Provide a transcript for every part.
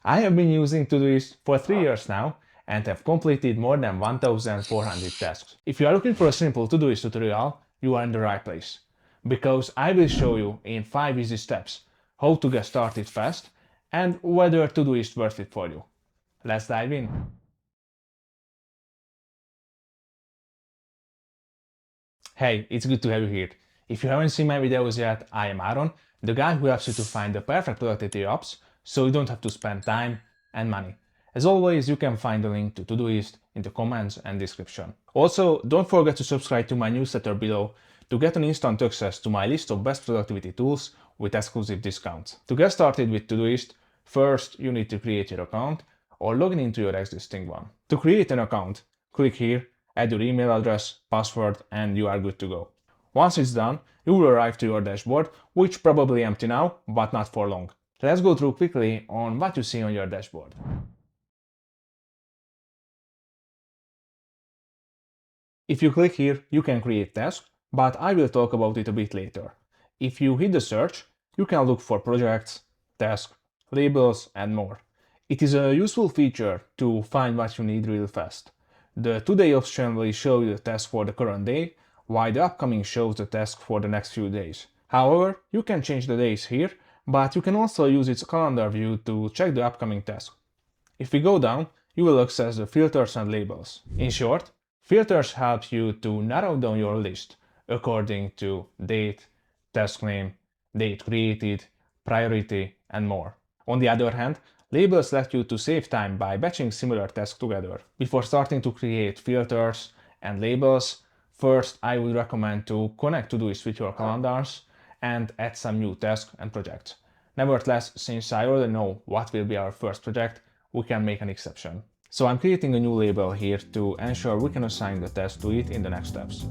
I have been using Todoist for 3 years now and have completed more than 1,400 tasks. If you are looking for a simple Todoist tutorial, you are in the right place. Because I will show you in 5 easy steps how to get started fast and whether Todoist is worth it for you. Let's dive in. Hey, it's good to have you here. If you haven't seen my videos yet, I am Aaron, the guy who helps you to find the perfect productivity apps so you don't have to spend time and money. As always, you can find the link to Todoist in the comments and description. Also, don't forget to subscribe to my newsletter below to get an instant access to my list of best productivity tools with exclusive discounts. To get started with Todoist, first you need to create your account or log into your existing one. To create an account, click here, add your email address, password, and you are good to go. Once it's done, you will arrive to your dashboard, which probably empty now, but not for long. Let's go through quickly on what you see on your dashboard. If you click here, you can create tasks, but I will talk about it a bit later. If you hit the search, you can look for projects, tasks, labels, and more. It is a useful feature to find what you need real fast. The Today option will show you the task for the current day, while the upcoming shows the task for the next few days. However, you can change the days here, but you can also use its calendar view to check the upcoming task. If we go down, you will access the filters and labels. In short, filters help you to narrow down your list according to date, task name, date created, priority, and more. On the other hand, labels let you to save time by batching similar tasks together. Before starting to create filters and labels, first I would recommend to connect Todoist with your calendars and add some new tasks and projects. Nevertheless, since I already know what will be our first project, we can make an exception. So I'm creating a new label here to ensure we can assign the task to it in the next steps.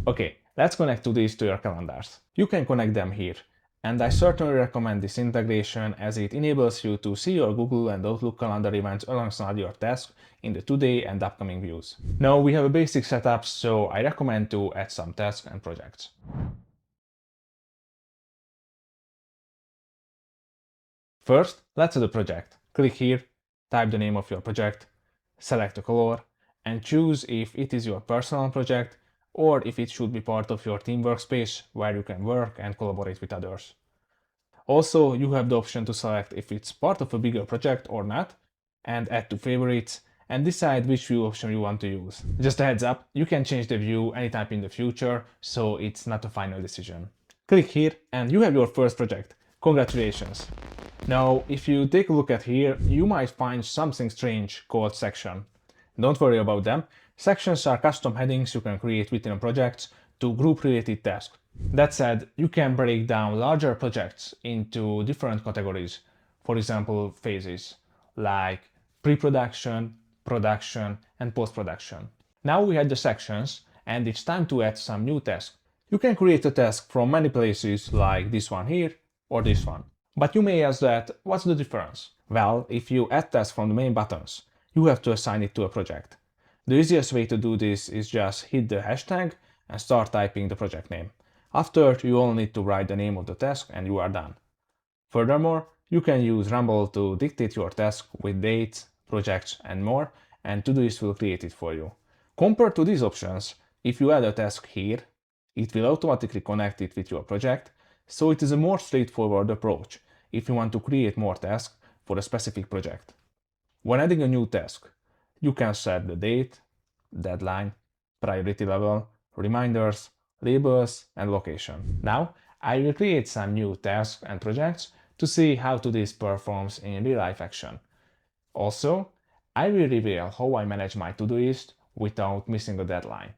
Okay, let's connect Todoist to your calendars. You can connect them here, and I certainly recommend this integration as it enables you to see your Google and Outlook calendar events alongside your tasks in the today and upcoming views. Now we have a basic setup, so I recommend to add some tasks and projects. First, let's add a project. Click here, type the name of your project, select a color, and choose if it is your personal project or if it should be part of your team workspace where you can work and collaborate with others. Also, you have the option to select if it's part of a bigger project or not, and add to favorites, and decide which view option you want to use. Just a heads up, you can change the view anytime in the future, so it's not a final decision. Click here and you have your first project. Congratulations! Now, if you take a look at here, you might find something strange called section. Don't worry about them. Sections are custom headings you can create within a project to group related tasks. That said, you can break down larger projects into different categories, for example, phases, like pre-production, production, and post-production. Now we have the sections, and it's time to add some new tasks. You can create a task from many places, like this one here, or this one. But you may ask that, what's the difference? Well, if you add tasks from the main buttons, you have to assign it to a project. The easiest way to do this is just hit the hashtag and start typing the project name. After, you only need to write the name of the task and you are done. Furthermore, you can use Rumble to dictate your task with dates, projects, and more, and Todoist will create it for you. Compared to these options, if you add a task here, it will automatically connect it with your project, so it is a more straightforward approach if you want to create more tasks for a specific project. When adding a new task, you can set the date, deadline, priority level, reminders, labels, and location. Now, I will create some new tasks and projects to see how Todoist performs in real-life action. Also, I will reveal how I manage my Todoist without missing a deadline.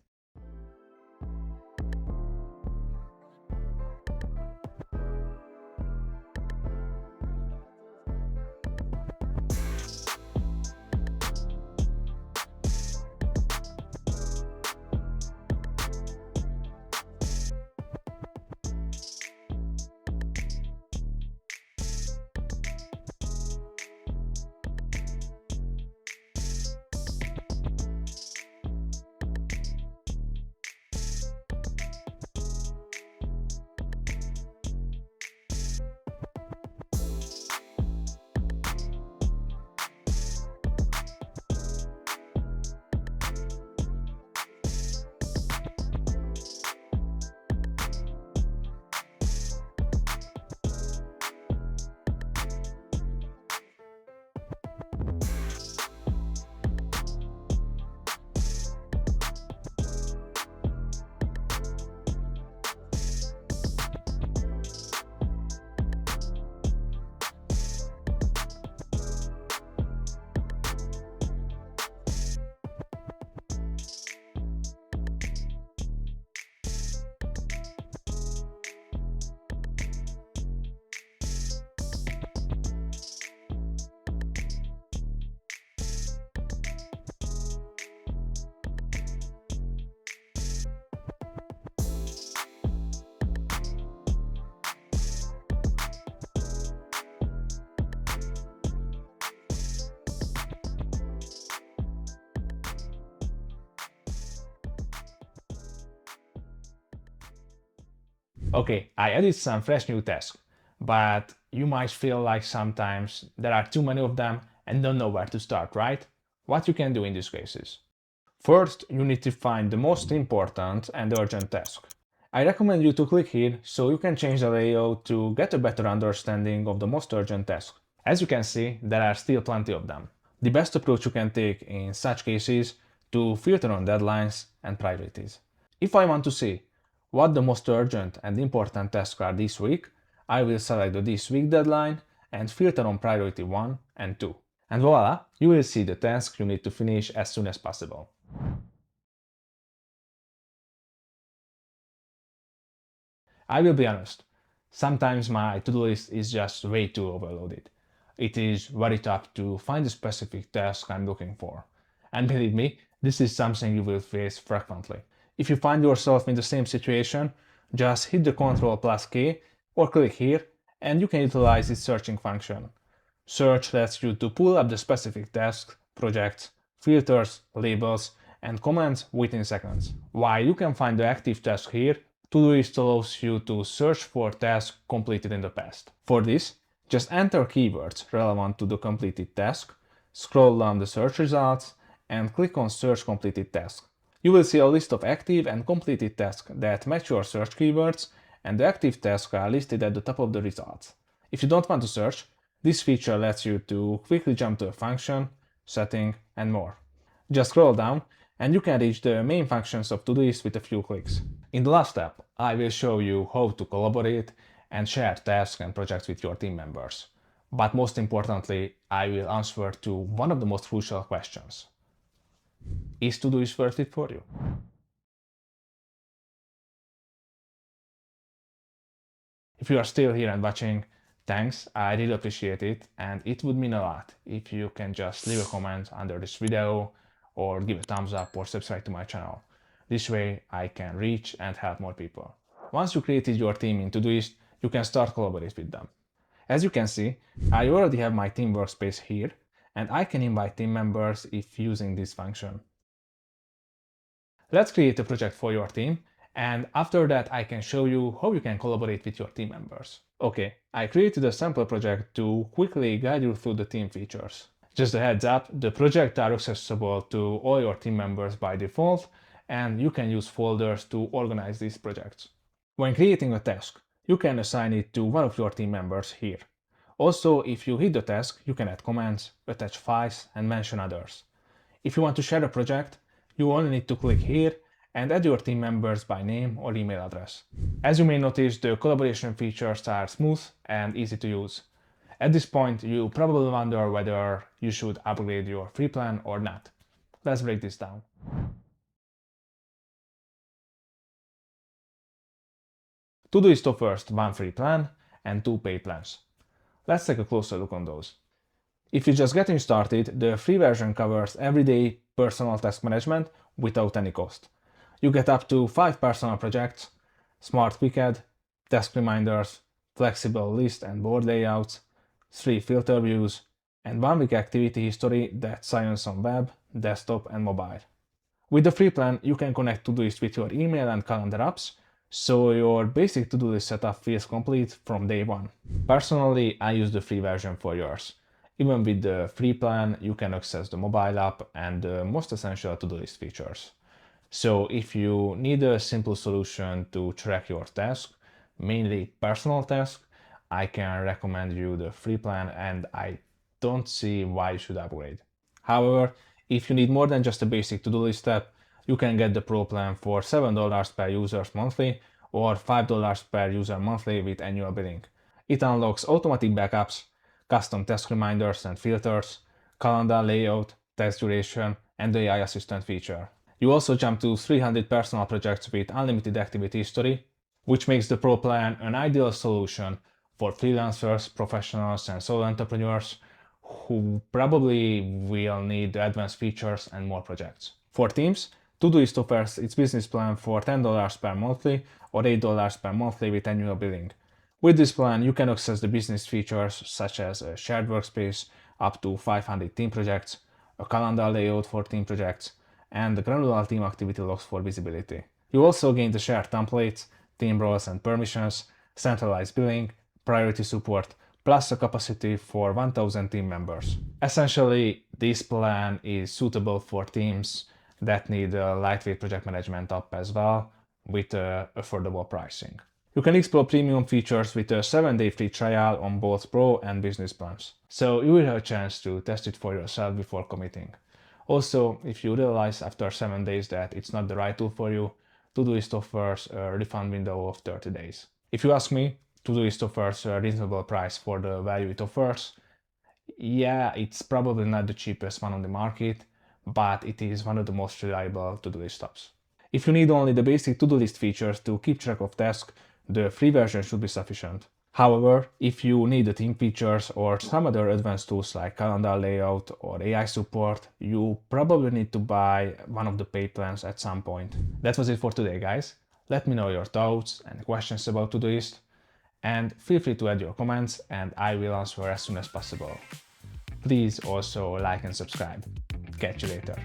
Okay, I added some fresh new tasks, but you might feel like sometimes there are too many of them and don't know where to start, right? What you can do in these cases? First, you need to find the most important and urgent task. I recommend you to click here so you can change the layout to get a better understanding of the most urgent task. As you can see, there are still plenty of them. The best approach you can take in such cases to filter on deadlines and priorities. If I want to see what the most urgent and important tasks are this week, I will select the this week deadline and filter on priority 1 and 2. And voila, you will see the task you need to finish as soon as possible. I will be honest, sometimes my to-do list is just way too overloaded. It is very tough to find the specific task I'm looking for. And believe me, this is something you will face frequently. If you find yourself in the same situation, just hit the Ctrl+K or click here and you can utilize its searching function. Search lets you to pull up the specific tasks, projects, filters, labels, and commands within seconds. While you can find the active task here, Todoist allows you to search for tasks completed in the past. For this, just enter keywords relevant to the completed task, scroll down the search results, and click on Search Completed Task. You will see a list of active and completed tasks that match your search keywords, and the active tasks are listed at the top of the results. If you don't want to search, this feature lets you to quickly jump to a function, setting, and more. Just scroll down and you can reach the main functions of Todoist with a few clicks. In the last step, I will show you how to collaborate and share tasks and projects with your team members. But most importantly, I will answer to one of the most crucial questions. Is Todoist worth it for you? If you are still here and watching, thanks, I really appreciate it, and it would mean a lot if you can just leave a comment under this video or give a thumbs up or subscribe to my channel. This way I can reach and help more people. Once you created your team in Todoist, you can start collaborate with them. As you can see, I already have my team workspace here, and I can invite team members if using this function. Let's create a project for your team, and after that I can show you how you can collaborate with your team members. Okay, I created a sample project to quickly guide you through the team features. Just a heads up, the projects are accessible to all your team members by default, and you can use folders to organize these projects. When creating a task, you can assign it to one of your team members here. Also, if you hit the task, you can add comments, attach files, and mention others. If you want to share a project, you only need to click here and add your team members by name or email address. As you may notice, the collaboration features are smooth and easy to use. At this point, you probably wonder whether you should upgrade your free plan or not. Let's break this down. Todoist offers one free plan and two paid plans. Let's take a closer look on those. If you're just getting started, the free version covers everyday personal task management without any cost. You get up to 5 personal projects, smart quick add, task reminders, flexible list and board layouts, 3 filter views, and 1 week activity history that's science on web, desktop and mobile. With the free plan, you can connect Todoist with your email and calendar apps, so your basic to-do list setup feels complete from day one. Personally, I use the free version for yours. Even with the free plan, you can access the mobile app and the most essential to-do list features. So if you need a simple solution to track your tasks, mainly personal tasks, I can recommend you the free plan and I don't see why you should upgrade. However, if you need more than just a basic to-do list app, you can get the Pro plan for $7 per user monthly or $5 per user monthly with annual billing. It unlocks automatic backups, custom task reminders and filters, calendar layout, task duration, and the AI assistant feature. You also jump to 300 personal projects with unlimited activity history, which makes the Pro plan an ideal solution for freelancers, professionals, and solo entrepreneurs who probably will need advanced features and more projects. For teams, Todoist offers its business plan for $10 per monthly or $8 per monthly with annual billing. With this plan, you can access the business features such as a shared workspace, up to 500 team projects, a calendar layout for team projects, and the granular team activity logs for visibility. You also gain the shared templates, team roles and permissions, centralized billing, priority support, plus a capacity for 1000 team members. Essentially, this plan is suitable for teams that need a lightweight project management app as well, with affordable pricing. You can explore premium features with a 7-day free trial on both Pro and Business plans, so you will have a chance to test it for yourself before committing. Also, if you realize after 7 days that it's not the right tool for you, Todoist offers a refund window of 30 days. If you ask me, Todoist offers a reasonable price for the value it offers. Yeah, it's probably not the cheapest one on the market, but it is one of the most reliable Todoist apps. If you need only the basic to-do list features to keep track of tasks, the free version should be sufficient. However, if you need the team features or some other advanced tools like calendar layout or AI support, you probably need to buy one of the paid plans at some point. That was it for today, guys. Let me know your thoughts and questions about Todoist, and feel free to add your comments and I will answer as soon as possible. Please also like and subscribe. Catch you later.